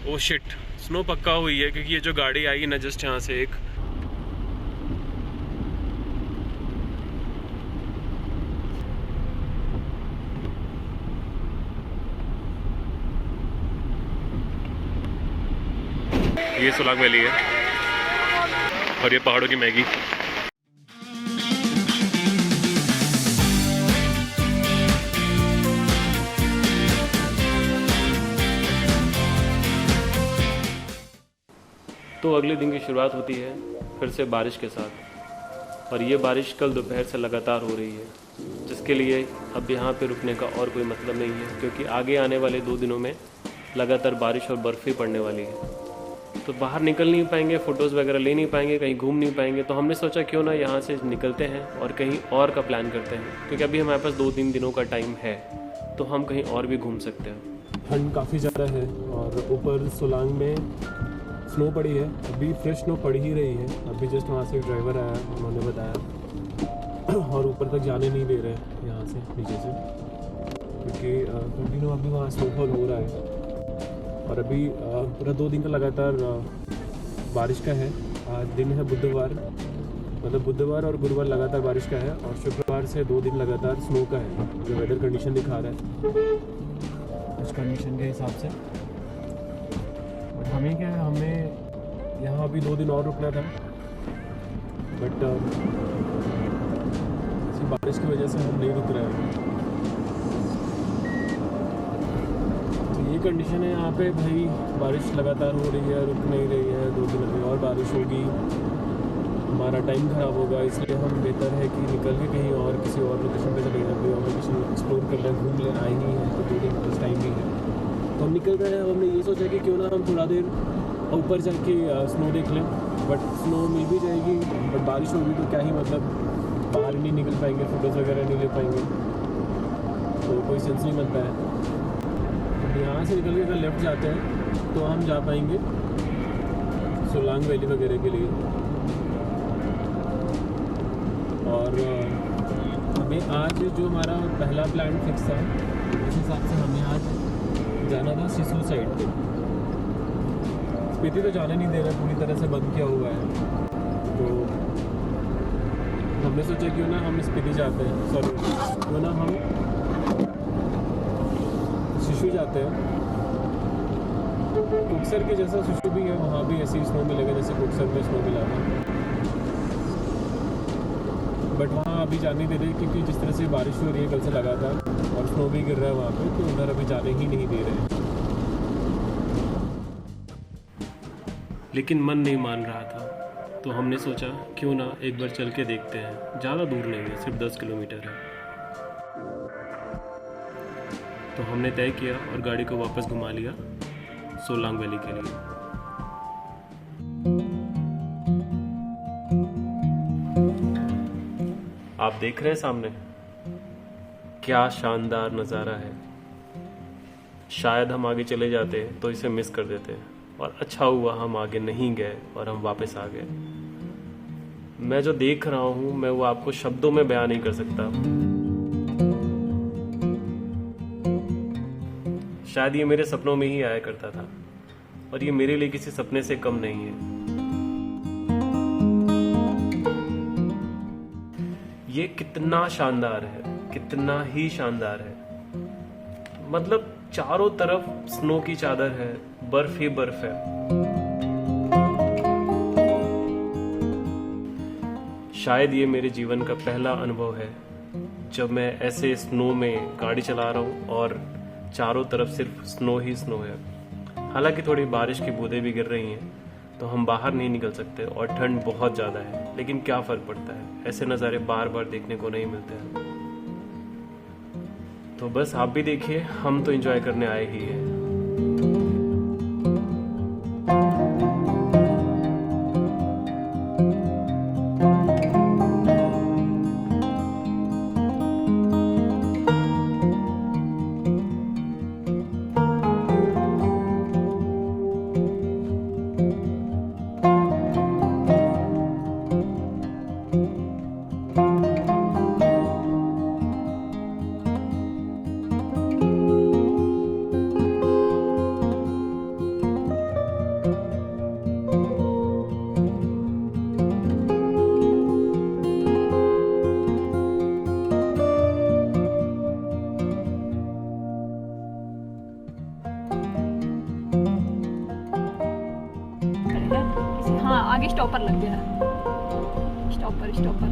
Oh shit, snow पक्का हुई है क्योंकि ये जो गाड़ी आई है ना जस्ट यहाँ से एक, ये सोलांग वैली है और ये पहाड़ों की मैगी। तो अगले दिन की शुरुआत होती है फिर से बारिश के साथ, और ये बारिश कल दोपहर से लगातार हो रही है, जिसके लिए अब यहाँ पे रुकने का और कोई मतलब नहीं है क्योंकि आगे आने वाले 2 दिनों में लगातार बारिश और बर्फ़ ही पड़ने वाली है। तो बाहर निकल नहीं पाएंगे, फ़ोटोज़ वगैरह ले नहीं पाएंगे, कहीं घूम नहीं पाएंगे। तो हमने सोचा क्यों ना यहाँ से निकलते हैं और कहीं और का प्लान करते हैं, क्योंकि अभी हमारे पास 2-3 दिनों का टाइम है, तो हम कहीं और भी घूम सकते हैं। ठंड काफ़ी ज़्यादा है और ऊपर सोलांग में स्नो पड़ी है, अभी फ्रेश स्नो पड़ ही रही है। अभी जस्ट वहाँ से ड्राइवर आया, उन्होंने बताया, और ऊपर तक जाने नहीं दे रहे यहाँ से नीचे से, क्योंकि कंटिन्यू अभी वहाँ स्नोफॉल हो रहा है। और अभी पूरा 2 दिन का लगातार बारिश का है। आज दिन है बुधवार, मतलब बुधवार और गुरुवार लगातार बारिश का है, और शुक्रवार से 2 दिन लगातार स्नो का है, जो वेदर कंडीशन दिखा रहा है उस कंडीशन के हिसाब से। हमें क्या है, हमें यहाँ अभी 2 दिन और रुकना था, बट इसी बारिश की वजह से हम नहीं रुक रहे हैं। तो ये कंडीशन है यहाँ पे भाई, बारिश लगातार हो रही है, रुक नहीं रही है। 2 दिन अभी और बारिश होगी, हमारा टाइम ख़राब होगा, इसलिए हम बेहतर है कि निकल के कहीं और किसी और लोकेशन पे चले जाए, कोई और लोकेशन एक्सप्लोर कर लें, घूम लें। आए ही हैं तो 2 दिन का टाइम भी है, तो हम निकल रहे हैं। हमने ये सोचा कि क्यों ना हम थोड़ा देर ऊपर जाके स्नो देख लें, बट स्नो मिल भी जाएगी, बट बारिश होगी तो क्या ही मतलब, बाहर नहीं निकल पाएंगे, फ़ोटोज़ वगैरह नहीं ले पाएंगे, तो कोई सेंस नहीं बनता है। तो यहाँ से निकल के अगर लेफ़्ट जाते हैं तो हम जा पाएंगे सोलांग वैली वगैरह के लिए। और हमें आज जो हमारा पहला प्लान फिक्स था, उस हिसाब से हमें आज जाना था सिसु साइड पे। स्पीति तो जाने नहीं दे रहा, पूरी तरह से बंद किया हुआ है, तो हमने सोचा क्यों ना हम स्पीति जाते हैं, सॉरी क्यों ना हम सिसु जाते हैं। कुक्सर के जैसा सिसु भी है, वहाँ भी ऐसी स्नो मिलेगा जैसे कुक्सर में स्नो मिला था, बट वहाँ अभी जाने दे रहे क्योंकि जिस तरह से बारिश हो रही है कल से लगातार और स्नो भी गिर रहा है वहाँ पे, तो उधर अभी जाने ही नहीं दे रहे। लेकिन मन नहीं मान रहा था, तो हमने सोचा क्यों ना एक बार चल के देखते हैं। ज़्यादा दूर नहीं है, सिर्फ 10 किलोमीटर है। तो हमने तय किया और गाड़ी को वापस घुमा लिया सोलांग वैली के लिए। आप देख रहे हैं सामने, क्या शानदार नज़ारा है। शायद हम आगे चले जाते तो इसे मिस कर देते, और अच्छा हुआ हम आगे नहीं गए और हम वापस आ गए। मैं जो देख रहा हूं, मैं वो आपको शब्दों में बयान नहीं कर सकता। शायद ये मेरे सपनों में ही आया करता था, और ये मेरे लिए किसी सपने से कम नहीं है। ये कितना शानदार है, कितना ही शानदार है। मतलब चारों तरफ स्नो की चादर है, बर्फ ही बर्फ है। शायद ये मेरे जीवन का पहला अनुभव है जब मैं ऐसे स्नो में गाड़ी चला रहा हूँ और चारों तरफ सिर्फ स्नो ही स्नो है। हालांकि थोड़ी बारिश की बूंदें भी गिर रही हैं, तो हम बाहर नहीं निकल सकते और ठंड बहुत ज़्यादा है, लेकिन क्या फ़र्क पड़ता है, ऐसे नज़ारे बार बार देखने को नहीं मिलते हैं। तो बस आप भी देखिए, हम तो एंजॉय करने आए ही हैं। आगे स्टॉपर लग गया। स्टॉपर स्टॉपर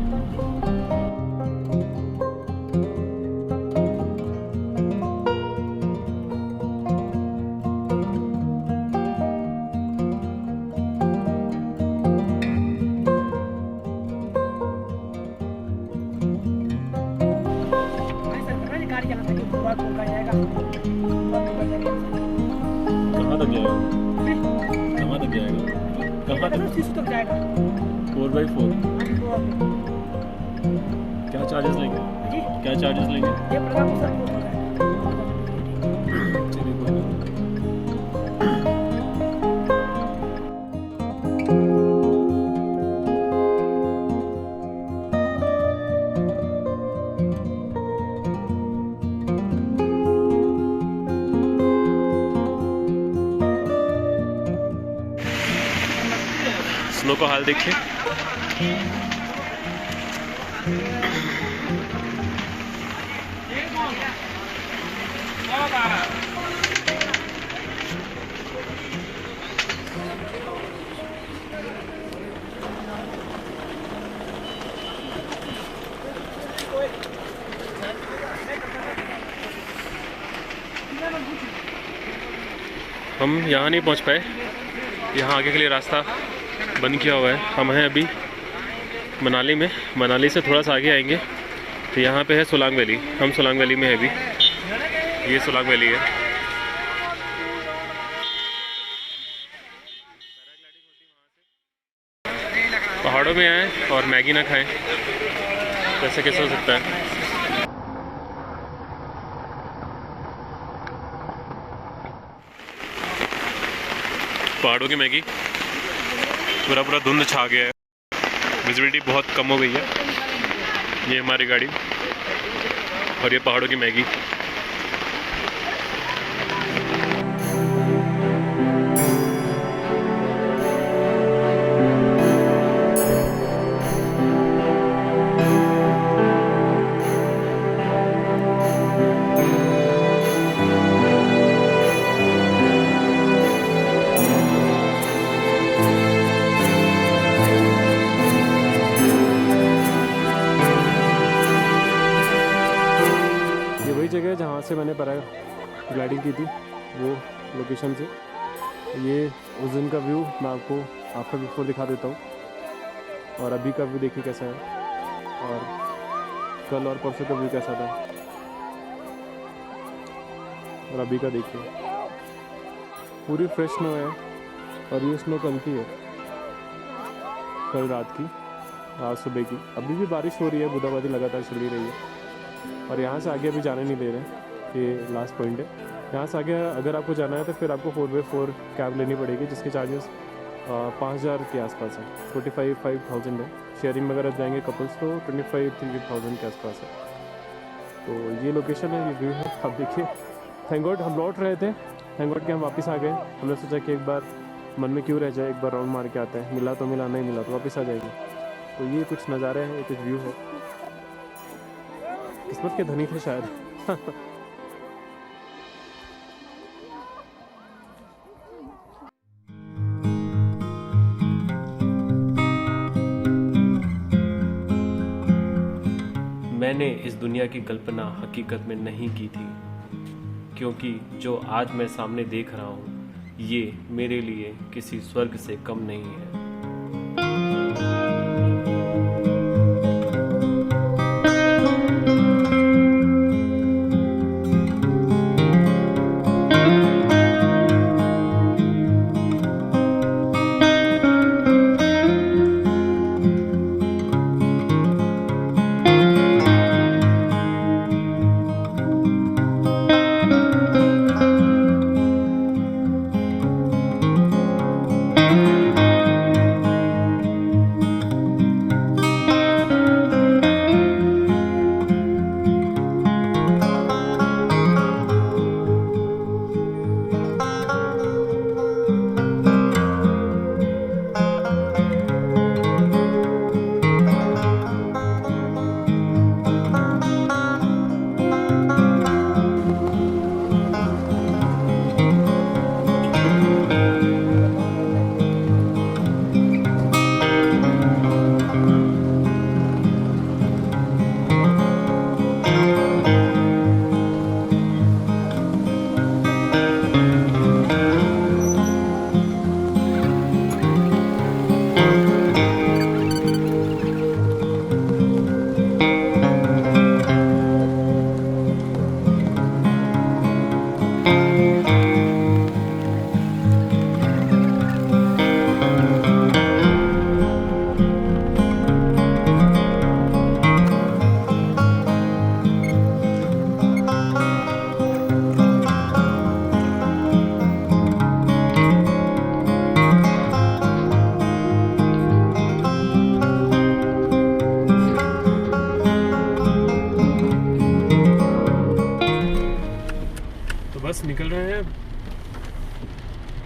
कहाँ तक जाएगा? कहाँ तक जाएगा? कहाँ तक? शिशु तक जाएगा। 4x4 क्या चार्जेस लेंगे? जी क्या चार्जेस लेंगे? ये प्रोग्राम सर बहुत होता है। चलिए कोई नहीं। स्नो का हाल देखिए। हम यहाँ नहीं पहुँच पाए, यहाँ आगे के लिए रास्ता बंद किया हुआ है। हम हैं अभी मनाली में। मनाली से थोड़ा सा आगे आएंगे तो यहाँ पे है सोलांग वैली। हम सोलांग वैली में है अभी। ये सोलांग वैली है। पहाड़ों में आए और मैगी ना खाएं, कैसे कैसे हो सकता है। पहाड़ों की मैगी। पूरा पूरा धुंध छा गया है, विजिबिलिटी बहुत कम हो गई है। ये हमारी गाड़ी और ये पहाड़ों की मैगी। जगह जहाँ से मैंने पैराग्लाइडिंग की थी वो लोकेशन से ये उस दिन का व्यू मैं आपको आफ्टर बिफोर दिखा देता हूँ और अभी का व्यू देखिए कैसा है और कल और परसों का व्यू कैसा था और अभी का देखिए। पूरी फ्रेश स्नो है और ये स्नो कल की है, कल रात की, आज सुबह की। अभी भी बारिश हो रही है, बूंदाबांदी लगातार चल ही रही है और यहाँ से आगे अभी जाने नहीं दे रहे। ये लास्ट पॉइंट है। यहाँ से आगे अगर आपको जाना है तो फिर आपको 4x4 कैब लेनी पड़ेगी जिसके चार्जेस 5,000 के आसपास है। 25,000 है। शेयरिंग में अगर आप जाएंगे कपल्स तो 25,000 के आसपास है। तो ये लोकेशन है, ये व्यू है, आप देखिए। थैंक गॉड हम लौट रहे थे, थैंक गॉड कि हम वापस आ गए। हमने सोचा कि एक बार मन में क्यों रह जाए, एक बार राउंड मार के आते हैं। मिला तो मिला, नहीं मिला तो वापस आ जाएंगे। तो ये कुछ नज़ारे हैं, ये कुछ व्यू है। किस्मत के धनी थे शायद। मैंने इस दुनिया की कल्पना हकीकत में नहीं की थी, क्योंकि जो आज मैं सामने देख रहा हूँ ये मेरे लिए किसी स्वर्ग से कम नहीं है।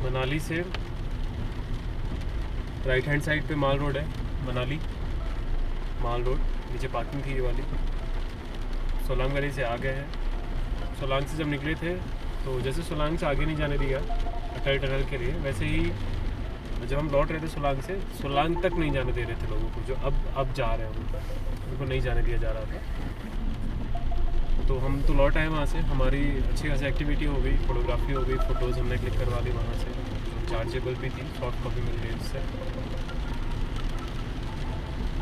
मनाली से राइट हैंड साइड पे माल रोड है, मनाली माल रोड, नीचे पार्किंग थी ये वाली। सोलांग वैली से आ गए हैं। सोलांग से जब निकले थे तो जैसे सोलांग से आगे नहीं जाने दिया अटल टनल के लिए, वैसे ही जब हम लौट रहे थे सोलांग से, सोलांग तक नहीं जाने दे रहे थे लोगों को, जो अब जा रहे हैं उनको नहीं जाने दिया जा रहा था। तो हम तो लौट आए वहाँ से, हमारी अच्छी खासी एक्टिविटी हो गई, फोटोग्राफी हो गई, फ़ोटोज़ हमने क्लिक करवा ली वहाँ से, चार्जेबल भी थी, सॉफ्ट कॉपी मिल गई उससे।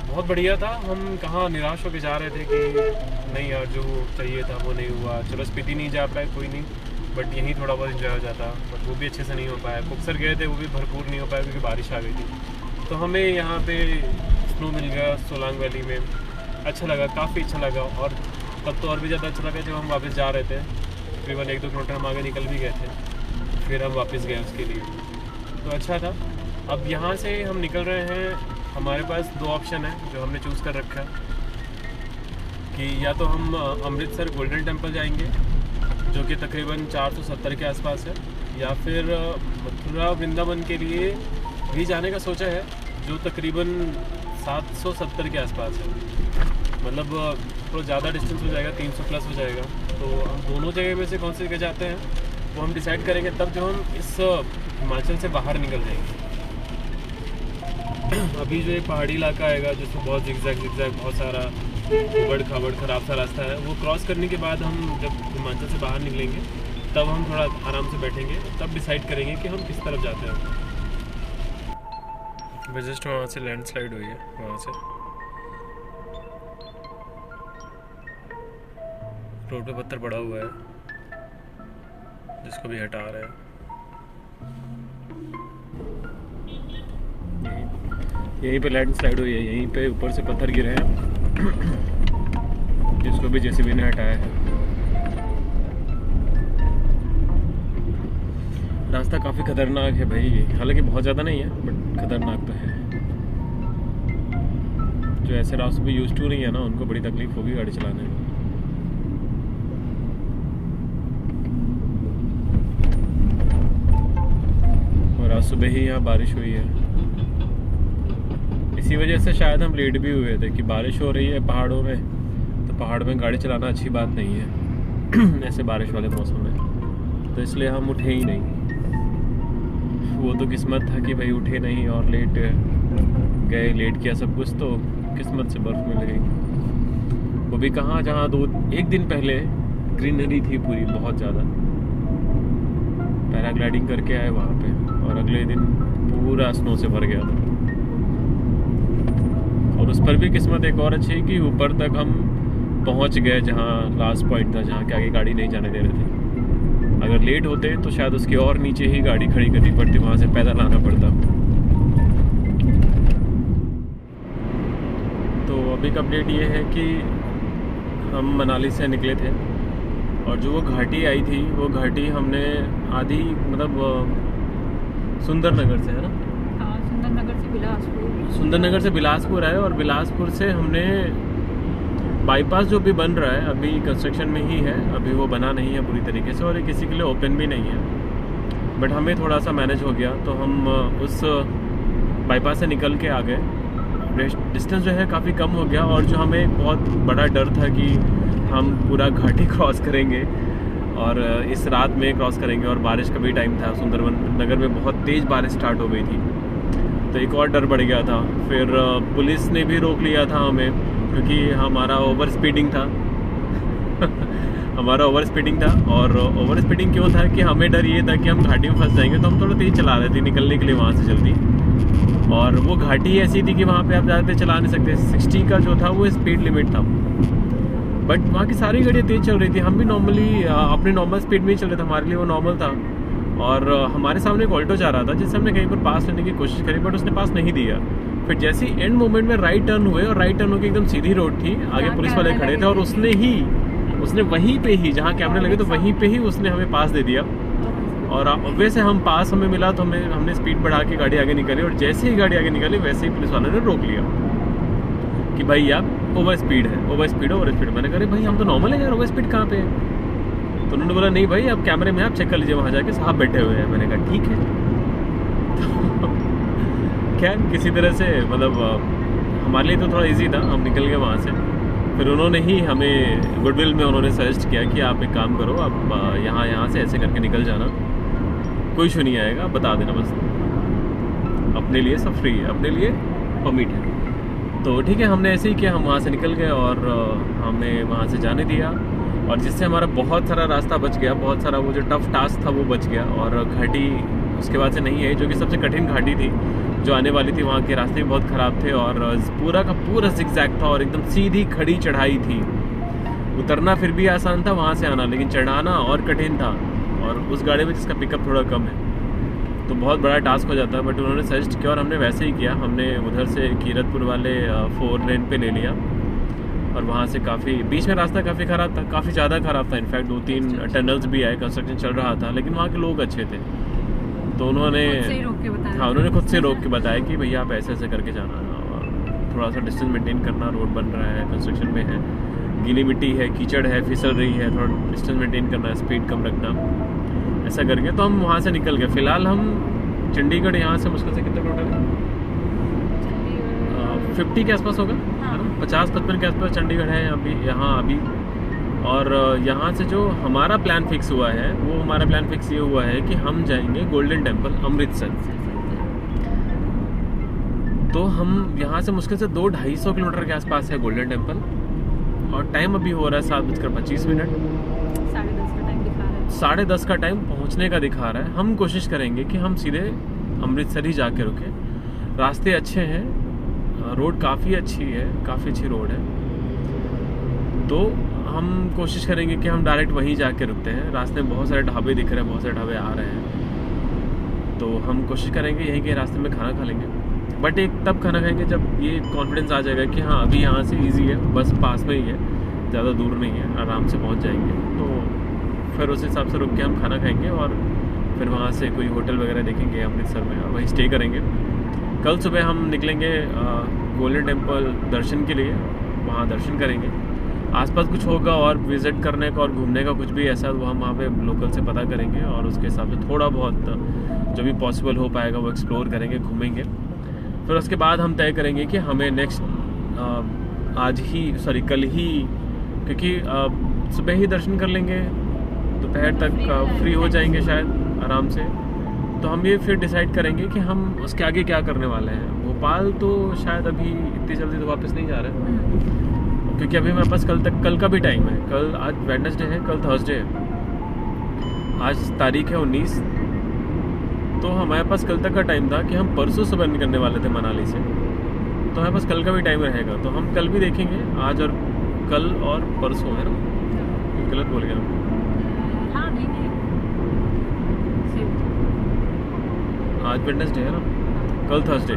बहुत बढ़िया था। हम कहाँ निराश होकर जा रहे थे कि नहीं यार जो चाहिए था वो नहीं हुआ, चलो स्पीति नहीं जा पाए कोई नहीं, बट यहीं थोड़ा बहुत इंजॉय हो जाता, बट वो भी अच्छे से नहीं हो पाया। कुक्सर गए थे वो भी भरपूर नहीं हो पाया क्योंकि बारिश आ गई थी। तो हमें यहाँ पे स्नो मिल गया सोलांग वैली में, अच्छा लगा, काफ़ी अच्छा लगा। और तब तो और भी ज़्यादा अच्छा लगा जब हम वापस जा रहे थे, तकरीबन 1-2 किलोमीटर हम आगे निकल भी गए थे, फिर हम वापस गए उसके लिए, तो अच्छा था। अब यहाँ से हम निकल रहे हैं, हमारे पास 2 ऑप्शन है जो हमने चूज़ कर रखा है कि या तो हम अमृतसर गोल्डन टेम्पल जाएंगे जो कि तकरीबन 470 के आसपास है, या फिर मथुरा वृंदावन के लिए भी जाने का सोचा है जो तकरीबन 770 के आसपास है। मतलब थोड़ा ज़्यादा डिस्टेंस हो जाएगा, 300 प्लस हो जाएगा। तो हम दोनों जगह में से कौन सी जगह जाते हैं वो हम डिसाइड करेंगे तब जब हम इस हिमाचल से बाहर निकल जाएंगे। अभी जो एक पहाड़ी इलाका आएगा जिसमें बहुत जिगजैग बहुत सारा उबड़ खाबड़ खराब सा रास्ता है, वो क्रॉस करने के बाद हम जब हिमाचल से बाहर निकलेंगे तब हम थोड़ा आराम से बैठेंगे, तब डिसाइड करेंगे कि हम किस तरफ जाते हैं। जस्ट वहाँ से लैंडस्लाइड हुई है, वहाँ से रोड पे पत्थर पड़ा हुआ है जिसको भी हटा रहे हैं। यहीं पे लैंडस्लाइड हुई है, यहीं पे ऊपर से पत्थर गिरे हैं जिसको भी जेसीबी ने हटाया है। रास्ता काफ़ी खतरनाक है भाई, हालांकि बहुत ज़्यादा नहीं है बट खतरनाक तो है। जो ऐसे रास्ते पे यूज टू नहीं है ना, उनको बड़ी तकलीफ होगी गाड़ी चलाने में। और आज सुबह ही यहाँ बारिश हुई है, इसी वजह से शायद हम लेट भी हुए थे कि बारिश हो रही है पहाड़ों में, तो पहाड़ में गाड़ी चलाना अच्छी बात नहीं है ऐसे बारिश वाले मौसम में, तो इसलिए हम उठे ही नहीं। वो तो किस्मत था कि भाई उठे नहीं और लेट गए, लेट किया सब कुछ, तो किस्मत से बर्फ़ मिल गई। वो भी कहाँ, जहाँ 1 दिन पहले ग्रीनरी थी पूरी बहुत ज़्यादा, पैराग्लाइडिंग करके आए वहाँ पे, और अगले दिन पूरा स्नो से भर गया था। और उस पर भी किस्मत एक और अच्छी है कि ऊपर तक हम पहुँच गए जहाँ लास्ट पॉइंट था, जहाँ के आगे गाड़ी नहीं जाने दे रहे थे। अगर लेट होते तो शायद उसके और नीचे ही गाड़ी खड़ी करनी पड़ती, वहाँ से पैदल आना पड़ता। तो अभी का अपडेट ये है कि हम मनाली से निकले थे और जो वो घाटी आई थी वो घाटी हमने आधी मतलब सुंदरनगर से है ना, हाँ सुंदरनगर से बिलासपुर, सुंदरनगर से बिलासपुर आए, और बिलासपुर से हमने बाईपास जो भी बन रहा है अभी कंस्ट्रक्शन में ही है, अभी वो बना नहीं है पूरी तरीके से और ये किसी के लिए ओपन भी नहीं है, बट हमें थोड़ा सा मैनेज हो गया तो हम उस बाईपास से निकल के आ गए। डिस्टेंस जो है काफ़ी कम हो गया, और जो हमें एक बहुत बड़ा डर था कि हम पूरा घाटी क्रॉस करेंगे और इस रात में क्रॉस करेंगे, और बारिश का भी टाइम था, सुंदरनगर में बहुत तेज़ बारिश स्टार्ट हो गई थी, तो एक और डर बढ़ गया था। फिर पुलिस ने भी रोक लिया था हमें क्योंकि हमारा ओवर स्पीडिंग था हमारा ओवर स्पीडिंग था। और ओवर स्पीडिंग क्यों था कि हमें डर ये था कि हम घाटी में फंस जाएंगे, तो हम थोड़ा तेज़ चला रहे थे निकलने के लिए वहाँ से जल्दी। और वो घाटी ऐसी थी कि वहाँ पे आप ज़्यादा तेज़ चला नहीं सकते, 60 का जो था वो स्पीड लिमिट था, बट वहाँ की सारी गाड़ियाँ तेज़ चल रही थी। हम भी नॉर्मली अपने नॉर्मल स्पीड में ही चल रहे थे, हमारे लिए वो नॉर्मल था। और हमारे सामने एक ऑल्टो जा रहा था जिससे हमने कहीं पर पास लेने की कोशिश करी, बट उसने पास नहीं दिया। फिर जैसे ही एंड मोमेंट में राइट टर्न हुए, और राइट टर्न होकर एकदम सीधी रोड थी, आगे पुलिस वाले खड़े थे, और उसने वहीं पे ही जहाँ कैमरे लगे तो वहीं पे ही उसने हमें पास दे दिया। और वैसे हम पास हमें मिला तो हमने स्पीड बढ़ा के गाड़ी आगे निकाली, और जैसे ही गाड़ी आगे निकाली वैसे ही पुलिस वाले ने रोक लिया कि भाई आप ओवर स्पीड है, ओवर स्पीड। मैंने कहा भाई हम तो नॉर्मल है यार, ओवर स्पीड कहाँ पे है? तो उन्होंने बोला नहीं भाई आप कैमरे में आप चेक कर लीजिए, वहाँ जाके साहब बैठे हुए हैं। मैंने कहा ठीक है। खैर किसी तरह से मतलब हमारे लिए तो थोड़ा इजी था, हम निकल गए वहाँ से। फिर उन्होंने ही हमें गुडविल में उन्होंने सजेस्ट किया कि आप एक काम करो, आप यहाँ से ऐसे करके निकल जाना, कोई इशू नहीं आएगा, बता देना बस, अपने लिए सब फ्री है, अपने लिए परमिट है। तो ठीक है, हमने ऐसे ही किया, हम वहाँ से निकल गए और हमें वहाँ से जाने दिया, और जिससे हमारा बहुत सारा रास्ता बच गया, बहुत सारा वो जो टफ टास्क था वो बच गया। और घाटी उसके बाद से नहीं है, जो कि सबसे कठिन घाटी थी जो आने वाली थी। वहाँ के रास्ते भी बहुत ख़राब थे और पूरा का पूरा जिगजैग था और एकदम सीधी खड़ी चढ़ाई थी। उतरना फिर भी आसान था वहाँ से आना, लेकिन चढ़ाना और कठिन था, और उस गाड़ी में जिसका पिकअप थोड़ा कम है तो बहुत बड़ा टास्क हो जाता है। बट उन्होंने सजेस्ट किया और हमने वैसे ही किया। हमने उधर से कीरतपुर वाले 4 लेन पे ले लिया, और वहाँ से काफ़ी बीच में रास्ता काफ़ी ख़राब था, काफ़ी ज़्यादा ख़राब था। इनफैक्ट 2-3 टनल्स भी आए, कंस्ट्रक्शन चल रहा था, लेकिन वहाँ के लोग अच्छे थे, तो उन्होंने उन्होंने खुद से रोक के बताया कि भैया आप ऐसे ऐसे करके जाना, और थोड़ा सा डिस्टेंस मेंटेन करना, रोड बन रहा है, कंस्ट्रक्शन में है, गीली मिट्टी है, कीचड़ है, फिसल रही है, थोड़ा डिस्टेंस मेंटेन करना, स्पीड कम रखना, ऐसा करके तो हम वहाँ से निकल गए। फ़िलहाल हम चंडीगढ़ यहाँ से मुश्किल से कितना किलोमीटर है, 50 के आसपास होगा, है ना, 50-55 के आसपास चंडीगढ़ है यहाँ अभी। और यहाँ से जो हमारा प्लान फिक्स हुआ है, वो हमारा प्लान फिक्स ये हुआ है कि हम जाएंगे गोल्डन टेम्पल अमृतसर। तो हम यहाँ से मुश्किल से 200-250 किलोमीटर के आसपास है गोल्डन टेम्पल, और टाइम अभी हो रहा है 7:25। 10:30 का टाइम पहुँचने का दिखा रहा है। हम कोशिश करेंगे कि हम सीधे अमृतसर ही जाके रुके। रास्ते अच्छे हैं, रोड काफ़ी अच्छी है, काफ़ी अच्छी रोड है, तो हम कोशिश करेंगे कि हम डायरेक्ट वहीं जाके रुकते हैं। रास्ते में बहुत सारे ढाबे दिख रहे हैं, बहुत सारे ढाबे आ रहे हैं, तो हम कोशिश करेंगे यहीं के रास्ते में खाना खा लेंगे। बट एक तब खाना खाएंगे जब ये कॉन्फिडेंस आ जाएगा कि हाँ अभी यहाँ से इजी है, बस पास में ही है, ज़्यादा दूर नहीं है, आराम से पहुँच जाएंगे। तो फिर उस हिसाब से रुक के हम खाना खाएंगे, और फिर वहाँ से कोई होटल वगैरह देखेंगे अमृतसर में और वहीं स्टे करेंगे। कल सुबह हम निकलेंगे गोल्डन टेम्पल दर्शन के लिए, वहाँ दर्शन करेंगे। आसपास कुछ होगा और विज़िट करने का और घूमने का कुछ भी ऐसा, वो हम वहाँ पे लोकल से पता करेंगे, और उसके हिसाब से थोड़ा बहुत जो भी पॉसिबल हो पाएगा वो एक्सप्लोर करेंगे, घूमेंगे। फिर उसके बाद हम तय करेंगे कि हमें नेक्स्ट कल ही, क्योंकि सुबह ही दर्शन कर लेंगे, दोपहर तक फ्री हो जाएंगे शायद आराम से। तो हम ये फिर डिसाइड करेंगे कि हम उसके आगे क्या करने वाले हैं। भोपाल तो शायद अभी इतनी जल्दी तो वापस नहीं जा रहे हैं, क्योंकि अभी हमारे पास कल का भी टाइम है। कल, आज वेडनेसडे है, कल थर्सडे है, आज तारीख है 19, तो हमारे पास कल तक का टाइम था कि हम परसों सुबह निकलने वाले थे मनाली से, तो हमारे पास कल का भी टाइम रहेगा। तो हम कल भी देखेंगे, आज और कल और परसों, है ना, गलत बोल गया। हाँ, नहीं आज वेडनेसडे है ना, कल थर्सडे,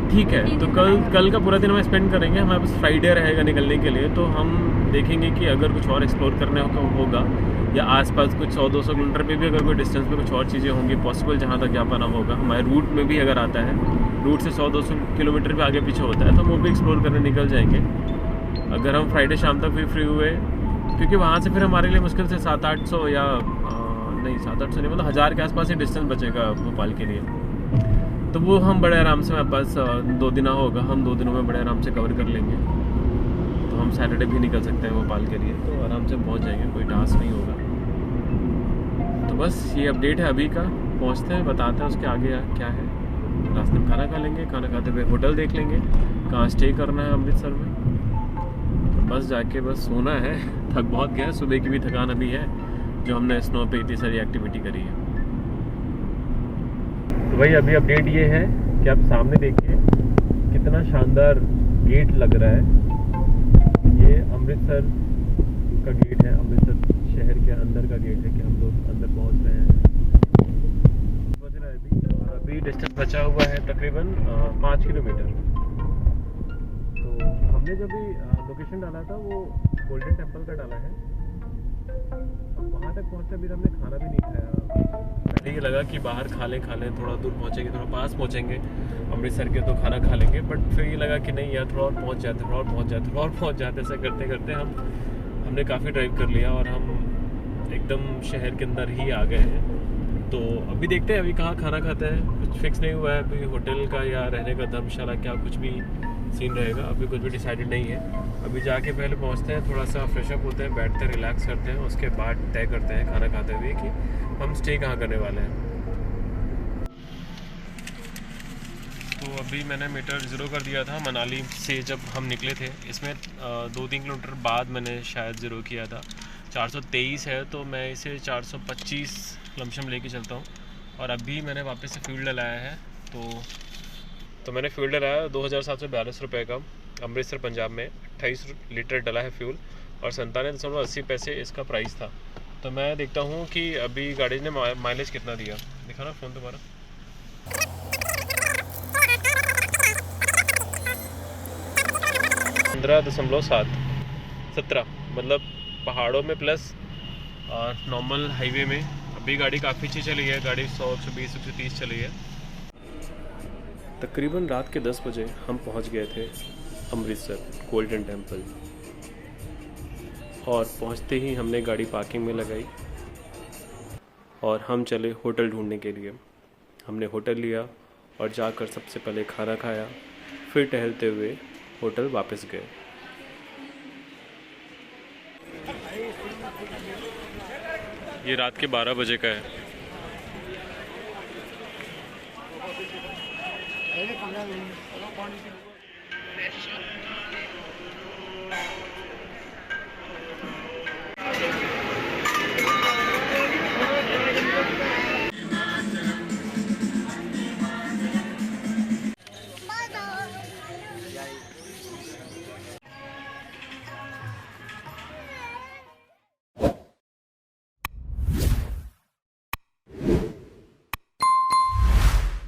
ठीक है। तो कल का पूरा दिन हम स्पेंड करेंगे, हमारे पास फ्राइडे रहेगा निकलने के लिए। तो हम देखेंगे कि अगर कुछ और एक्सप्लोर करने होगा, या आसपास कुछ 100-200 किलोमीटर पे भी अगर कोई डिस्टेंस पे कुछ और चीज़ें होंगी पॉसिबल, जहाँ तक जा पाना होगा। हमारे रूट में भी अगर आता है, रूट से 100-200 किलोमीटर भी आगे पीछे होता है, तो हम वो भी एक्सप्लोर करने निकल जाएंगे अगर हम फ्राइडे शाम तक भी फ्री हुए, क्योंकि वहाँ से फिर हमारे लिए मुश्किल से 700-800 या नहीं 700-800 नहीं, मतलब 1000 के आसपास ही डिस्टेंस बचेगा भोपाल के लिए। तो वो हम बड़े आराम से, हमारे पास 2 दिन होगा, हम 2 दिनों में बड़े आराम से कवर कर लेंगे। तो हम सैटरडे भी निकल सकते हैं भोपाल के लिए, तो आराम से पहुंच जाएंगे, कोई टास्क नहीं होगा। तो बस ये अपडेट है अभी का, पहुंचते हैं, बताते हैं उसके आगे क्या है। रास्ते में खाना खा लेंगे, खाना खाते हुए होटल देख लेंगे कहाँ स्टे करना है अमृतसर में। तो बस जाके बस सोना है, थक बहुत गया, सुबह की भी थकान अभी है, जो हमने स्नो पे इतनी सारी एक्टिविटी करी है। तो भाई अभी अपडेट ये है कि आप सामने देखिए कितना शानदार गेट लग रहा है। ये अमृतसर का गेट है, अमृतसर शहर के अंदर का गेट है कि हम लोग अंदर पहुंच रहे हैं। बज रहा है अभी, और अभी डिस्टेंस बचा हुआ है तकरीबन 5 किलोमीटर। तो हमने जब भी लोकेशन डाला था वो गोल्डन टेम्पल का डाला है। वहाँ तक पहुँचते अभी हमने खाना भी नहीं खाया। पहले ये लगा कि बाहर खा लें, थोड़ा दूर पहुँचेंगे, थोड़ा पास पहुँचेंगे अमृतसर के, तो खाना खा लेंगे। बट फिर ये लगा कि नहीं यार, थोड़ा और पहुँच जाते ऐसा करते करते हमने काफ़ी ड्राइव कर लिया, और हम एकदम शहर के अंदर ही आ गए हैं। तो अभी देखते हैं अभी कहाँ खाना खाते हैं, कुछ फिक्स नहीं हुआ है अभी होटल का या रहने का धर्मशाला क्या कुछ भी सीन रहेगा, अभी कुछ भी डिसाइडेड नहीं है। अभी जाके पहले पहुँचते हैं, थोड़ा सा फ्रेशअप होते हैं, बैठते हैं, रिलैक्स करते हैं, उसके बाद तय करते हैं खाना खाते हुए कि हम स्टे कहाँ करने वाले हैं। तो अभी मैंने मीटर ज़ीरो कर दिया था मनाली से जब हम निकले थे, इसमें 2-3 किलोमीटर बाद मैंने शायद ज़ीरो किया था। 423 है तो मैं इसे 425 लमसम लेके चलता हूँ। और अभी मैंने वापस से फ्यूल डलाया है, तो मैंने फ्यूल डलाया 2742 रुपये का अमृतसर पंजाब में। 28 लीटर डला है फ्यूल और 97.80 इसका प्राइस था। तो मैं देखता हूँ कि अभी गाड़ी ने माइलेज कितना दिया। दिखा ना फ़ोन तुम्हारा। 17 मतलब पहाड़ों में प्लस और नॉर्मल हाईवे में। अभी गाड़ी काफ़ी अच्छी चली है, गाड़ी 100, 120, 130 चली है। तकरीबन रात के 10 बजे हम पहुंच गए थे अमृतसर गोल्डन टेम्पल। और पहुंचते ही हमने गाड़ी पार्किंग में लगाई और हम चले होटल ढूंढने के लिए। हमने होटल लिया और जाकर सबसे पहले खाना खाया, फिर टहलते हुए होटल वापस गए। ये रात के 12 बजे का है।